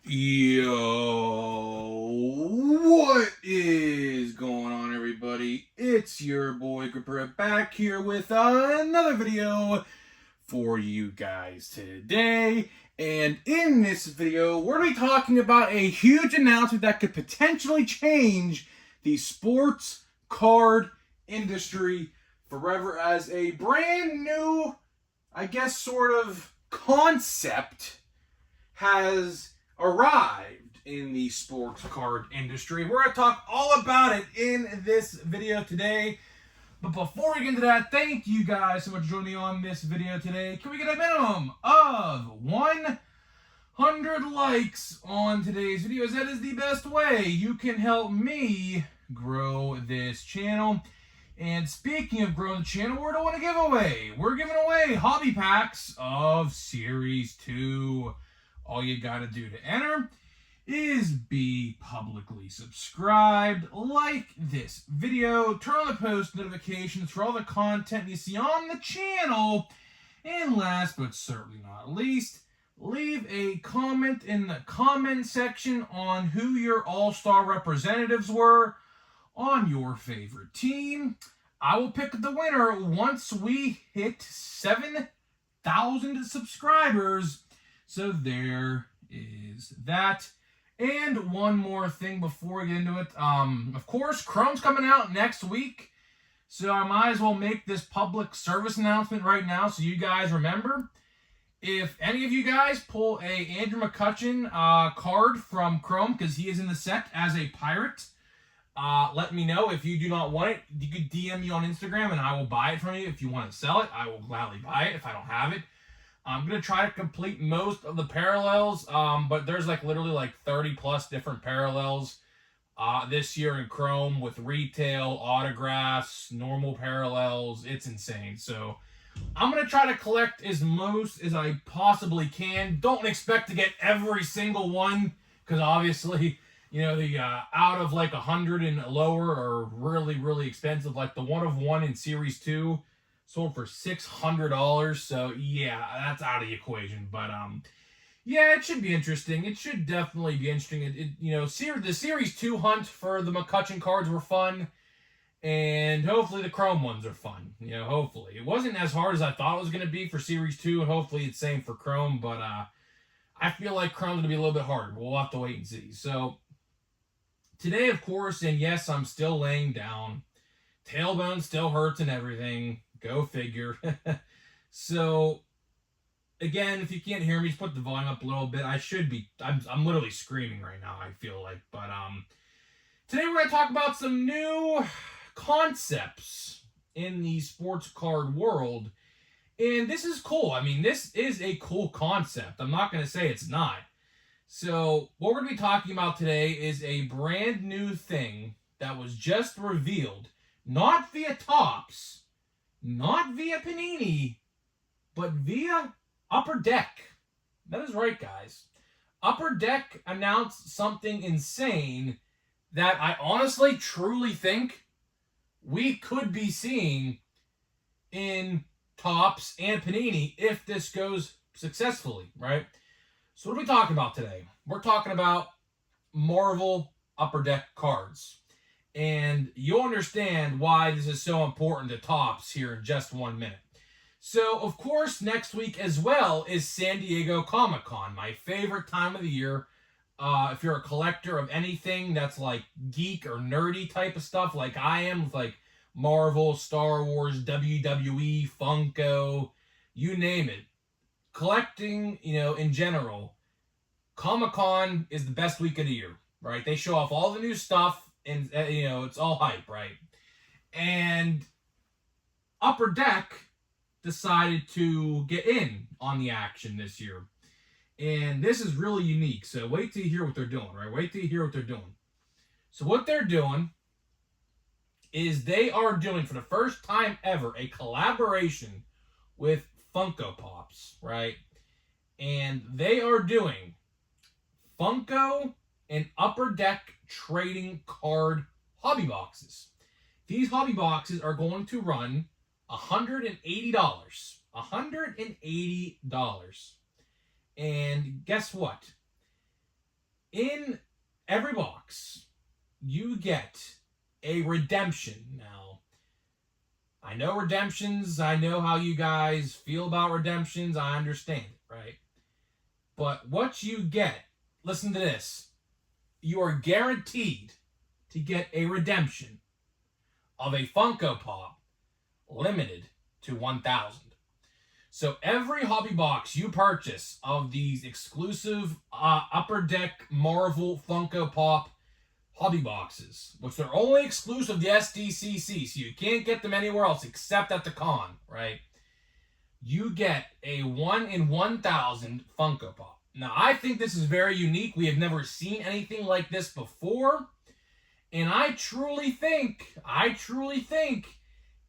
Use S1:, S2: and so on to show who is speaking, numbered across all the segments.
S1: Yo, what is going on, everybody? It's your boy Gripper back here with another video for you guys today. And in this video, we're going to be talking about a huge announcement that could potentially change the sports card industry forever, as a brand new, I guess, sort of concept has arrived in the sports card industry. We're going to talk all about it in this video today. But before we get into that, thank you guys so much for joining me on this video today. Can we get a minimum of 100 likes on today's video? As that is the best way you can help me grow this channel. And speaking of growing the channel, we're doing a giveaway. We're giving away hobby packs of Series 2. All you gotta do to enter is be publicly subscribed, like this video, turn on the post notifications for all the content you see on the channel, and last but certainly not least, leave a comment in the comment section on who your all-star representatives were on your favorite team. I will pick the winner once we hit 7,000 subscribers. So there is that. And one more thing before we get into it. Of course, Chrome's coming out next week. So I might as well make this public service announcement right now so you guys remember. If any of you guys pull a Andrew McCutcheon card from Chrome, because he is in the set as a pirate, let me know. If you do not want it, you could DM me on Instagram and I will buy it from you. If you want to sell it, I will gladly buy it if I don't have it. I'm going to try to complete most of the parallels, but there's literally 30 plus different parallels this year in Chrome with retail, autographs, normal parallels. It's insane. So I'm going to try to collect as most as I possibly can. Don't expect to get every single one, because obviously, the out of 100 and lower are really, really expensive. Like the one of one in Series 2 sold for $600, so yeah, that's out of the equation. But yeah, it should be interesting. It should definitely be interesting. The Series 2 hunt for the McCutcheon cards were fun, and hopefully the Chrome ones are fun. Hopefully it wasn't as hard as I thought it was going to be for Series 2, and hopefully it's same for Chrome. But I feel like Chrome's going to be a little bit harder. We'll have to wait and see. So today, of course, and yes, I'm still laying down. Tailbone still hurts and everything. Go figure. So, again, if you can't hear me, just put the volume up a little bit. I'm literally screaming right now, I feel like. But today we're going to talk about some new concepts in the sports card world. And this is cool. I mean, this is a cool concept. I'm not going to say it's not. So, what we're going to be talking about today is a brand new thing that was just revealed. Not via Topps, not via Panini, but via Upper Deck. That is right, guys. Upper Deck announced something insane that I honestly, truly think we could be seeing in Topps and Panini if this goes successfully, right? So what are we talking about today? We're talking about Marvel Upper Deck cards. And you'll understand why this is so important to Topps here in just 1 minute. So, of course, next week as well is San Diego Comic-Con, my favorite time of the year. If you're a collector of anything that's geek or nerdy type of stuff like I am, with Marvel, Star Wars, WWE, Funko, you name it. Collecting, in general, Comic-Con is the best week of the year, right? They show off all the new stuff. And, it's all hype, right? And Upper Deck decided to get in on the action this year. And this is really unique. So wait till you hear what they're doing, right? Wait till you hear what they're doing. So what they're doing is they are doing, for the first time ever, a collaboration with Funko Pops, right? And they are doing Funko and Upper Deck trading card hobby boxes. These hobby boxes are going to run $180. $180. And guess what? in every box, you get a redemption. Now, I know redemptions. I know how you guys feel about redemptions. I understand it, right? But what you get, listen to this. You are guaranteed to get a redemption of a Funko Pop limited to 1,000. So every hobby box you purchase of these exclusive Upper Deck Marvel Funko Pop hobby boxes, which are only exclusive to SDCC, so you can't get them anywhere else except at the con, right? You get a 1 in 1,000 Funko Pop. Now, I think this is very unique. We have never seen anything like this before. And I truly think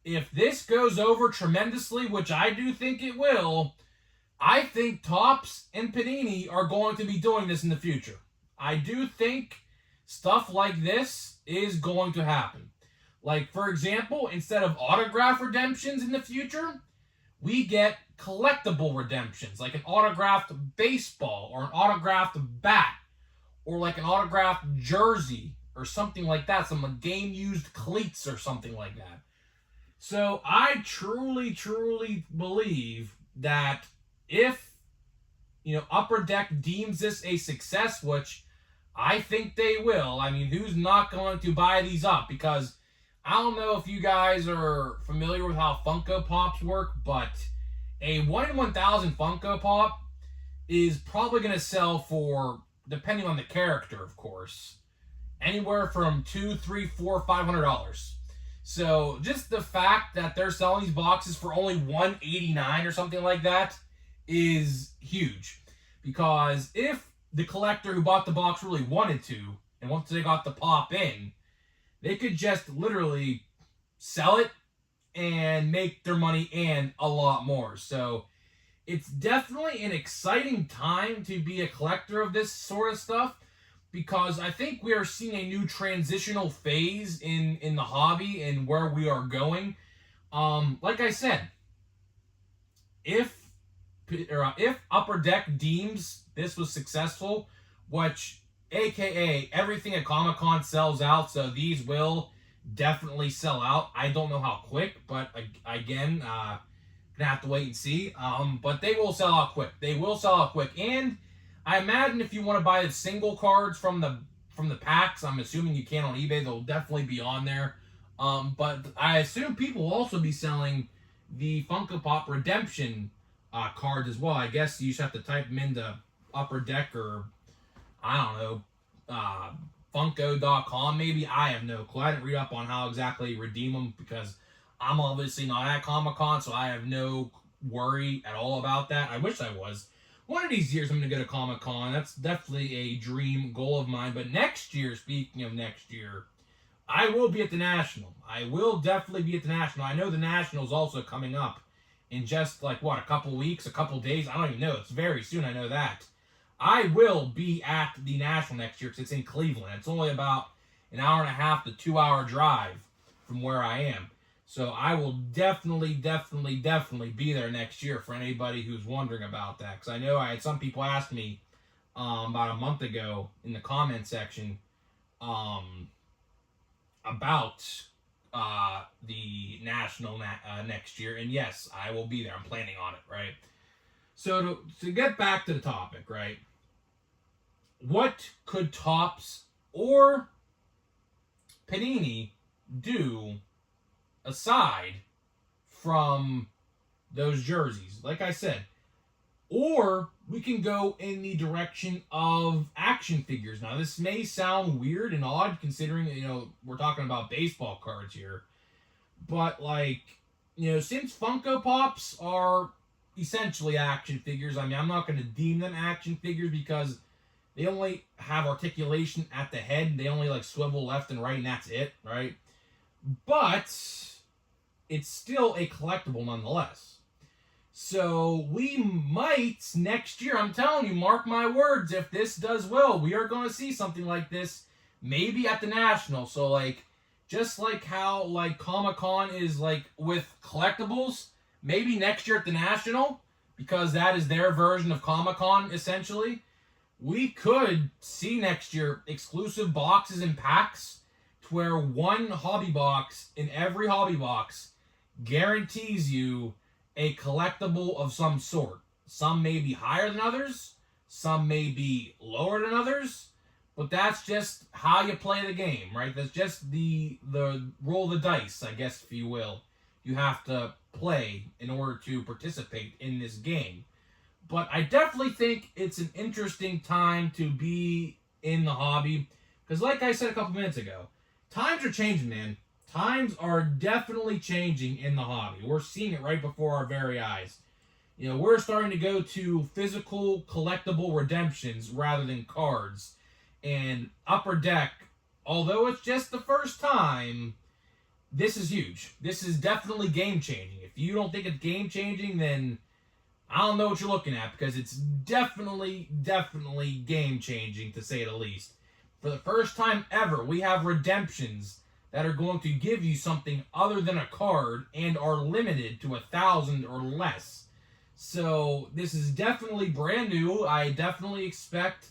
S1: if this goes over tremendously, which I do think it will, I think Topps and Panini are going to be doing this in the future. I do think stuff like this is going to happen. Like, for example, instead of autograph redemptions in the future, we get collectible redemptions, like an autographed baseball or an autographed bat or like an autographed jersey or something like that, some game-used cleats or something like that. So I truly believe that if, Upper Deck deems this a success, which I think they will. I mean, who's not going to buy these up? Because I don't know if you guys are familiar with how Funko Pops work, but a 1 in 1,000 Funko Pop is probably going to sell for, depending on the character, of course, anywhere from $200, $300, $400, $500. So just the fact that they're selling these boxes for only $189 or something like that is huge. Because if the collector who bought the box really wanted to, and once they got the pop in, they could just literally sell it and make their money and a lot more. So it's definitely an exciting time to be a collector of this sort of stuff, because I think we are seeing a new transitional phase in the hobby and where we are going. Like I said, if Upper Deck deems this was successful, which aka everything at Comic-Con sells out, so these will definitely sell out. I don't know how quick, but again, gonna have to wait and see. But they will sell out quick. They will sell out quick, and I imagine if you want to buy the single cards from the packs, I'm assuming you can on eBay. They'll definitely be on there. But I assume people will also be selling the Funko Pop Redemption cards as well. I guess you just have to type them into Upper Deck or, I don't know, Funko.com maybe. I have no clue. I didn't read up on how exactly you redeem them because I'm obviously not at Comic-Con, so I have no worry at all about that. I wish I was. One of these years I'm going to go to Comic-Con. That's definitely a dream goal of mine. But next year, speaking of next year, I will be at the National. I will definitely be at the National. I know the National is also coming up in just like, a couple weeks, a couple days? I don't even know. It's very soon, I know that. I will be at the National next year because it's in Cleveland. It's only about an hour and a half to 2 hour drive from where I am. So I will definitely be there next year for anybody who's wondering about that. Because I know I had some people ask me about a month ago in the comment section about the National next year. And yes, I will be there. I'm planning on it, right? So to get back to the topic, right? What could Topps or Panini do aside from those jerseys? Like I said, or we can go in the direction of action figures. Now, this may sound weird and odd considering, we're talking about baseball cards here. But, since Funko Pops are essentially action figures, I mean, I'm not going to deem them action figures because they only have articulation at the head. They only, swivel left and right, and that's it, right? But it's still a collectible nonetheless. So we might next year, I'm telling you, mark my words, if this does well, we are going to see something like this maybe at the National. So just like how Comic-Con is with collectibles, maybe next year at the National, because that is their version of Comic-Con essentially. we could see next year exclusive boxes and packs to where one hobby box in every hobby box guarantees you a collectible of some sort. Some may be higher than others, some may be lower than others, but that's just how you play the game, right? That's just the roll of the dice, I guess, if you will. You have to play in order to participate in this game. But I definitely think it's an interesting time to be in the hobby. Because like I said a couple minutes ago, times are changing, man. Times are definitely changing in the hobby. We're seeing it right before our very eyes. You know, we're starting to go to physical collectible redemptions rather than cards. And Upper Deck, although it's just the first time, this is huge. This is definitely game changing. If you don't think it's game changing, then I don't know what you're looking at, because it's definitely game changing, to say the least. For the first time ever, we have redemptions that are going to give you something other than a card and are limited to 1,000 or less. So this is definitely brand new. I definitely expect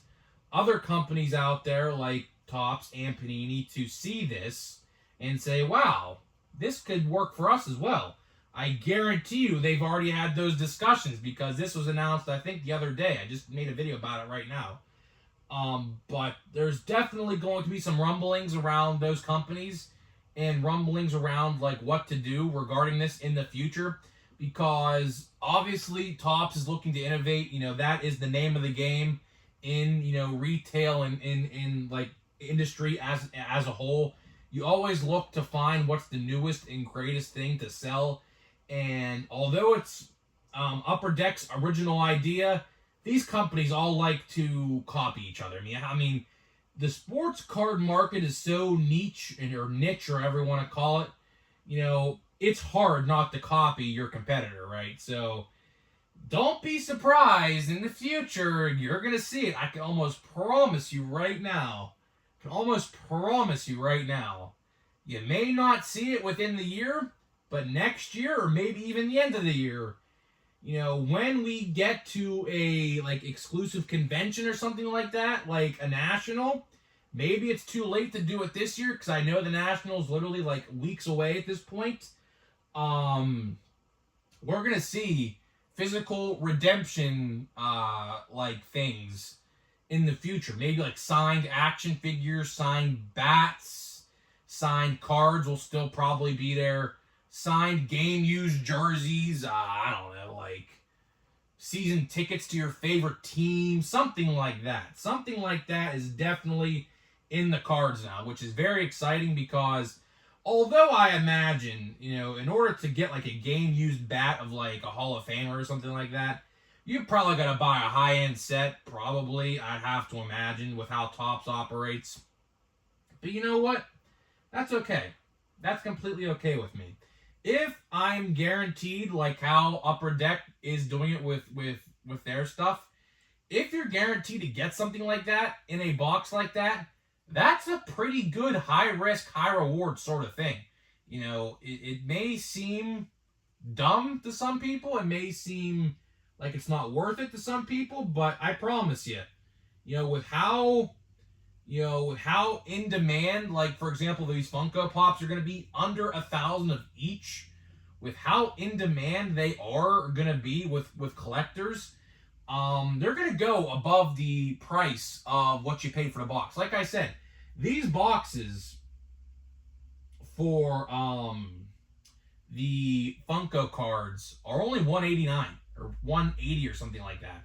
S1: other companies out there like Topps and Panini to see this and say, wow, this could work for us as well. I guarantee you they've already had those discussions, because this was announced, I think, the other day. I just made a video about it right now. But there's definitely going to be some rumblings around those companies and rumblings around like what to do regarding this in the future, because obviously Topps is looking to innovate. You know, that is the name of the game in, you know, retail and in like industry as a whole. You always look to find what's the newest and greatest thing to sell. And although it's Upper Deck's original idea, these companies all like to copy each other. I mean, the sports card market is so niche, or niche, or however you want to call it. You know, it's hard not to copy your competitor, right? So don't be surprised in the future. You're going to see it. I can almost promise you right now. You may not see it within the year, but next year, or maybe even the end of the year, you know, when we get to a like exclusive convention or something like that, like a national, maybe it's too late to do it this year, because I know the national's literally like weeks away at this point. We're gonna see physical redemption like things in the future. Maybe like signed action figures, signed bats, signed cards will still probably be there. Signed game used jerseys, I don't know, like season tickets to your favorite team, something like that. Something like that is definitely in the cards now, which is very exciting, because although I imagine, you know, in order to get like a game used bat of like a Hall of Famer or something like that, you probably got to buy a high end set, probably, I'd have to imagine, with how Topps operates. But you know what? That's okay. That's completely okay with me. If I'm guaranteed, like how Upper Deck is doing it with their stuff, if you're guaranteed to get something like that in a box like that, that's a pretty good high risk, high reward sort of thing. You know, it may seem dumb to some people. It may seem like it's not worth it to some people, but I promise you, you know, with how in demand, like for example, these Funko Pops are going to be under 1,000 of each, with how in demand they are going to be with collectors, they're going to go above the price of what you paid for the box. Like I said, these boxes for the Funko cards are only $189 or $180 or something like that.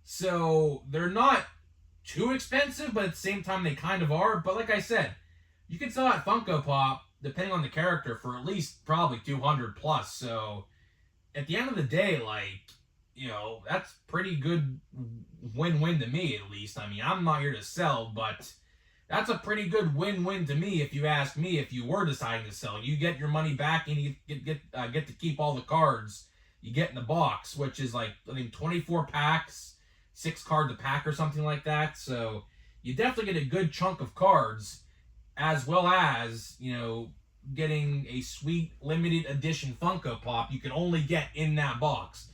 S1: So they're not too expensive, but at the same time they kind of are. But like I said, you can sell that Funko Pop, depending on the character, for at least probably 200 plus. So at the end of the day, like, you know, that's pretty good win-win to me, at least. I mean, I'm not here to sell, but that's a pretty good win-win to me, if you ask me. If you were deciding to sell, you get your money back, and you get to keep all the cards you get in the box, which is like, I think, 24 packs, 6 cards a pack or something like that. So you definitely get a good chunk of cards, as well as, you know, getting a sweet limited edition Funko Pop you can only get in that box.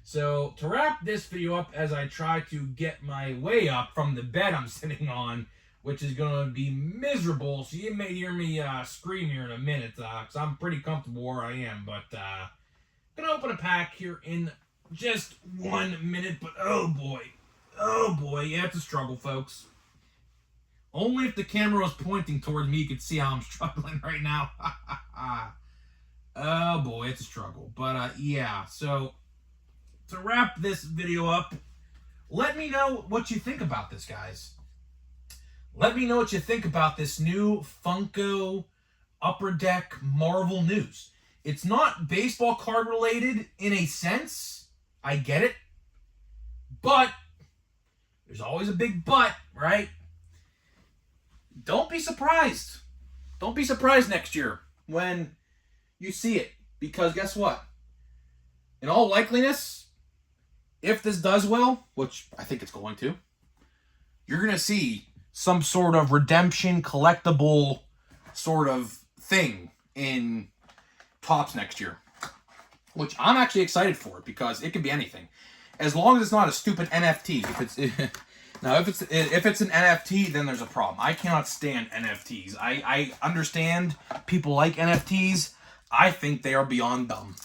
S1: So to wrap this video up, as I try to get my way up from the bed I'm sitting on, which is going to be miserable, so you may hear me scream here in a minute, because I'm pretty comfortable where I am, but I'm going to open a pack here in just 1 minute, but oh boy, yeah, it's a struggle, folks. Only if the camera was pointing towards me you could see how I'm struggling right now. Oh boy, it's a struggle, but yeah, so to wrap this video up, let me know what you think about this, guys. Let me know what you think about this new Funko Upper Deck Marvel news. It's not baseball card related in a sense. I get it. But there's always a big but, right? Don't be surprised. Don't be surprised next year when you see it. Because guess what? In all likeliness, if this does well, which I think it's going to, you're going to see some sort of redemption collectible sort of thing in Topps next year, which I'm actually excited for because it could be anything, as long as it's not a stupid NFT. If it's an NFT, then there's a problem. I cannot stand NFTs. I understand people like NFTs. I think they are beyond dumb.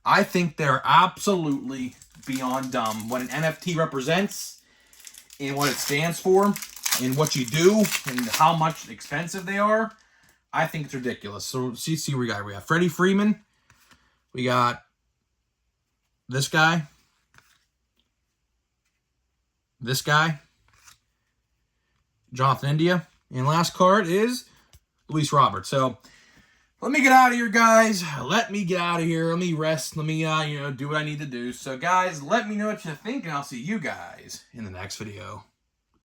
S1: I think they're absolutely beyond dumb. What an NFT represents, and what it stands for, and what you do, and how much expensive they are, I think it's ridiculous. So see what we got. We got Freddie Freeman. We got this guy. This guy. Jonathan India. And last card is Luis Robert. So let me get out of here, guys. Let me get out of here. Let me rest. Let me, do what I need to do. So, guys, let me know what you think, and I'll see you guys in the next video.